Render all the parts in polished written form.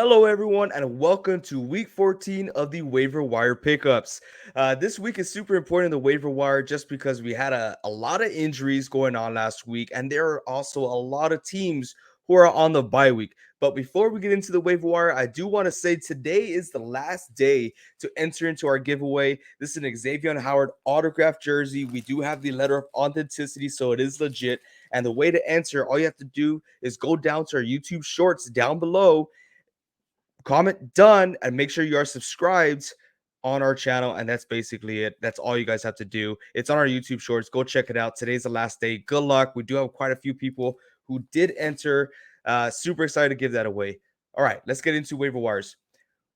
Hello, everyone, and welcome to week 14 of the waiver wire pickups. This week is super important in the waiver wire just because we had a lot of injuries going on last week, and there are also a lot of teams who are on the bye week. But before we get into the waiver wire, I do want to say today is the last day to enter into our giveaway. This is an Xavier Howard autographed jersey. We do have the letter of authenticity, so it is legit. And the way to enter, all you have to do is go down to our YouTube shorts down below, comment done, and make sure you are subscribed on our channel. And that's basically it. That's all you guys have to do. It's on our YouTube shorts. Go check it out. Today's the last day. Good luck. We do have quite a few people who did enter. Super excited to give that away. All right, let's get into waiver wires.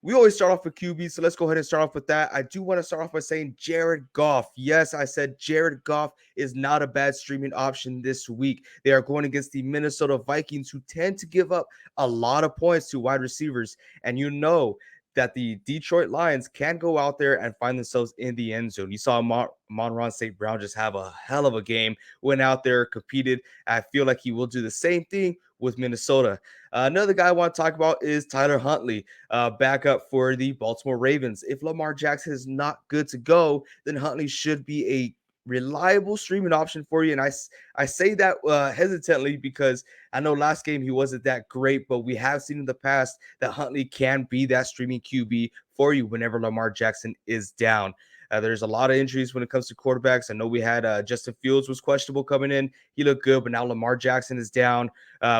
We always start off with QB, so let's go ahead and start off with that. I do want to start off by saying Jared Goff. Yes, I said Jared Goff is not a bad streaming option this week. They are going against the Minnesota Vikings, who tend to give up a lot of points to wide receivers. And you know that the Detroit Lions can go out there and find themselves in the end zone. You saw Monron St. Brown just have a hell of a game, went out there, competed. I feel like he will do the same thing with Minnesota. Another guy I want to talk about is Tyler Huntley, backup for the Baltimore Ravens. If Lamar Jackson is not good to go, then Huntley should be a reliable streaming option for you. And I say that hesitantly because I know last game he wasn't that great, but we have seen in the past that Huntley can be that streaming QB for you whenever Lamar Jackson is down. There's a lot of injuries when it comes to quarterbacks. I know we had Justin Fields was questionable coming in. He looked good, but now Lamar Jackson is down.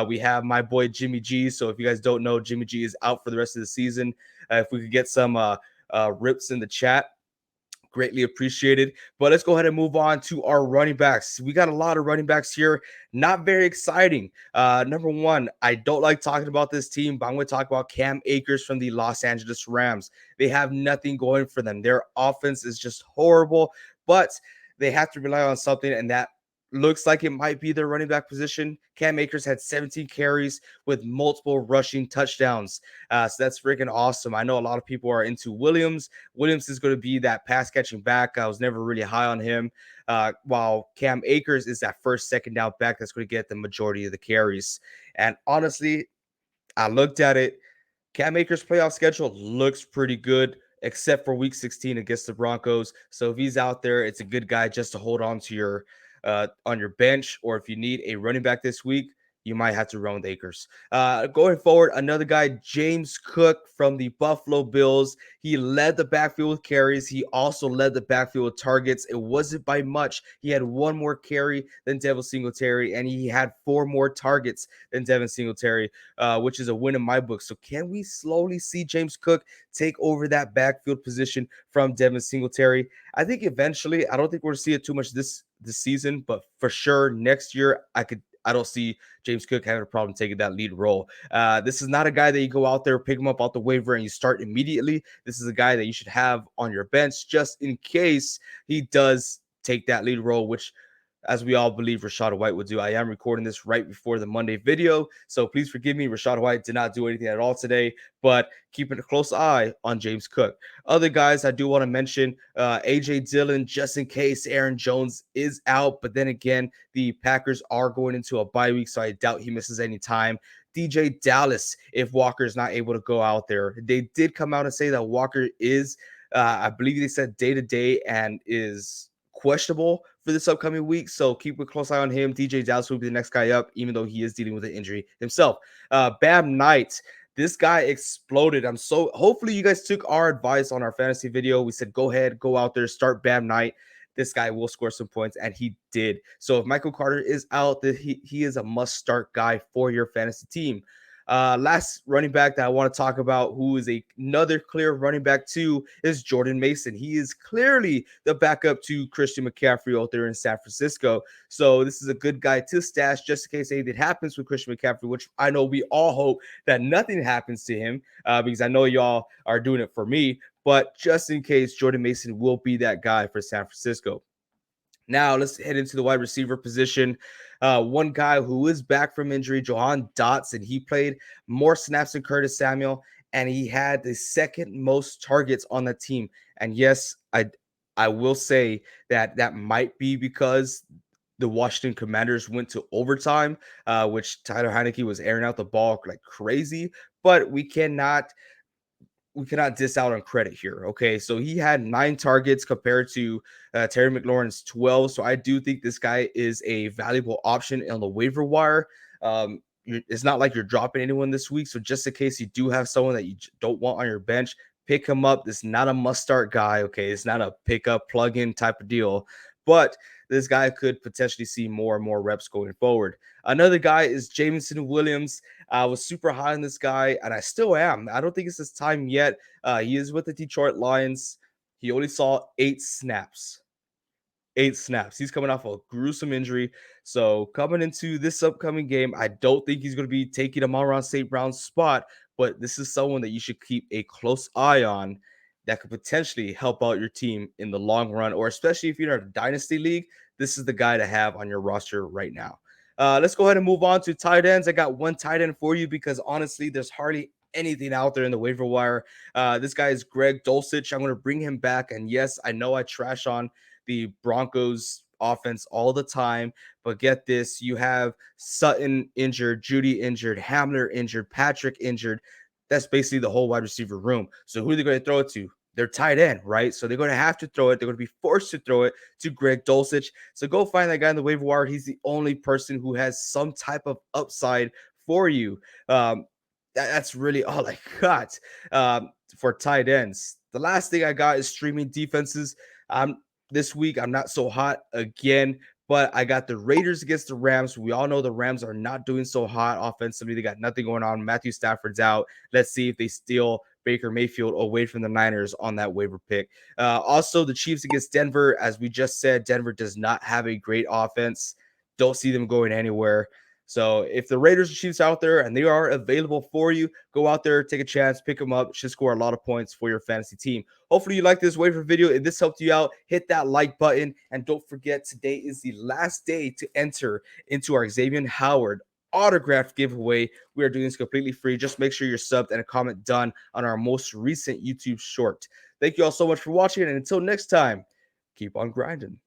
We have my boy Jimmy G. So if you guys don't know, Jimmy G is out for the rest of the season. If we could get some rips in the chat, greatly appreciated. But let's go ahead and move on to our running backs. We got a lot of running backs here. Not very exciting. Number one, I don't like talking about this team, but I'm going to talk about Cam Akers from the Los Angeles Rams. They have nothing going for them. Their offense is just horrible, but they have to rely on something, and that looks like it might be their running back position. Cam Akers had 17 carries with multiple rushing touchdowns. So that's freaking awesome. I know a lot of people are into Williams. Williams is going to be that pass catching back. I was never really high on him. While Cam Akers is that first, second down back that's going to get the majority of the carries. And honestly, I looked at it. Cam Akers' playoff schedule looks pretty good, except for Week 16 against the Broncos. So if he's out there, it's a good guy just to hold on to your on your bench, or if you need a running back this week, you might have to run with Akers. Going forward, another guy, James Cook from the Buffalo Bills. He led the backfield with carries. He also led the backfield with targets. It wasn't by much. He had one more carry than Devin Singletary, and he had four more targets than Devin Singletary, which is a win in my book. So can we slowly see James Cook take over that backfield position from Devin Singletary? I think eventually. I don't think we're going to see it too much this season, but for sure next year, I don't see James Cook having a problem taking that lead role. This is not a guy that you go out there, pick him up off the waiver, and you start immediately. This is a guy that you should have on your bench just in case he does take that lead role, which, as we all believe Rachaad White would do. I am recording this right before the Monday video, so please forgive me. Rachaad White did not do anything at all today, but keeping a close eye on James Cook. Other guys I do want to mention, A.J. Dillon, just in case Aaron Jones is out, but then again, the Packers are going into a bye week, so I doubt he misses any time. DJ Dallas, if Walker is not able to go out there. They did come out and say that Walker is, I believe they said day to day, and is questionable for this upcoming week. So keep a close eye on him. DJ Dallas will be the next guy up, even though he is dealing with an injury himself. Bam Knight. This guy exploded. Hopefully you guys took our advice on our fantasy video. We said, go ahead, go out there, start Bam Knight. This guy will score some points, and he did. So if Michael Carter is out, he is a must-start guy for your fantasy team. Last running back that I want to talk about, who is another clear running back too, is Jordan Mason. He is clearly the backup to Christian McCaffrey out there in San Francisco. So this is a good guy to stash just in case anything happens with Christian McCaffrey, which I know we all hope that nothing happens to him, because I know y'all are doing it for me. But just in case, Jordan Mason will be that guy for San Francisco. Now let's head into the wide receiver position. One guy who is back from injury, Jahan Dotson. He played more snaps than Curtis Samuel, and he had the second most targets on the team. And yes, I will say that might be because the Washington Commanders went to overtime, which Tyler Heineke was airing out the ball like crazy. but we cannot diss out on credit here. Okay, so he had 9 targets compared to Terry McLaurin's 12. So I do think this guy is a valuable option on the waiver wire. It's not like you're dropping anyone this week. So just in case you do have someone that you don't want on your bench, pick him up. This is not a must start guy. Okay, it's not a pick up plug in type of deal, but this guy could potentially see more and more reps going forward. Another guy is Jameson Williams. I was super high on this guy, and I still am. I don't think it's his time yet. He is with the Detroit Lions. He only saw 8 snaps. 8 snaps. He's coming off a gruesome injury. So coming into this upcoming game, I don't think he's going to be taking Amon-Ra St. Brown's spot, but this is someone that you should keep a close eye on that could potentially help out your team in the long run, or especially if you're in a dynasty league, this is the guy to have on your roster right now. Let's go ahead and move on to tight ends. I got one tight end for you because honestly, there's hardly anything out there in the waiver wire. This guy is Greg Dulcich. I'm going to bring him back. And yes, I know I trash on the Broncos offense all the time. But get this, you have Sutton injured, Judy injured, Hamler injured, Patrick injured. That's basically the whole wide receiver room. So who are they going to throw it to? They're tight end, right? So they're going to have to throw it. They're going to be forced to throw it to Greg Dulcich. So go find that guy in the waiver wire. He's the only person who has some type of upside for you. That's really all I got for tight ends. The last thing I got is streaming defenses. This week, I'm not so hot again, but I got the Raiders against the Rams. We all know the Rams are not doing so hot offensively. They got nothing going on. Matthew Stafford's out. Let's see if they steal Baker Mayfield away from the Niners on that waiver pick. Also, the Chiefs against Denver. As we just said, Denver does not have a great offense. Don't see them going anywhere. So if the Raiders and Chiefs out there and they are available for you, go out there, take a chance, pick them up. Should score a lot of points for your fantasy team. Hopefully you like this waiver video. If this helped you out, hit that like button. And don't forget, today is the last day to enter into our Xavier Howard autograph giveaway. We are doing this completely free. Just make sure you're subbed and a comment done on our most recent YouTube short. Thank you all so much for watching. And until next time, keep on grinding.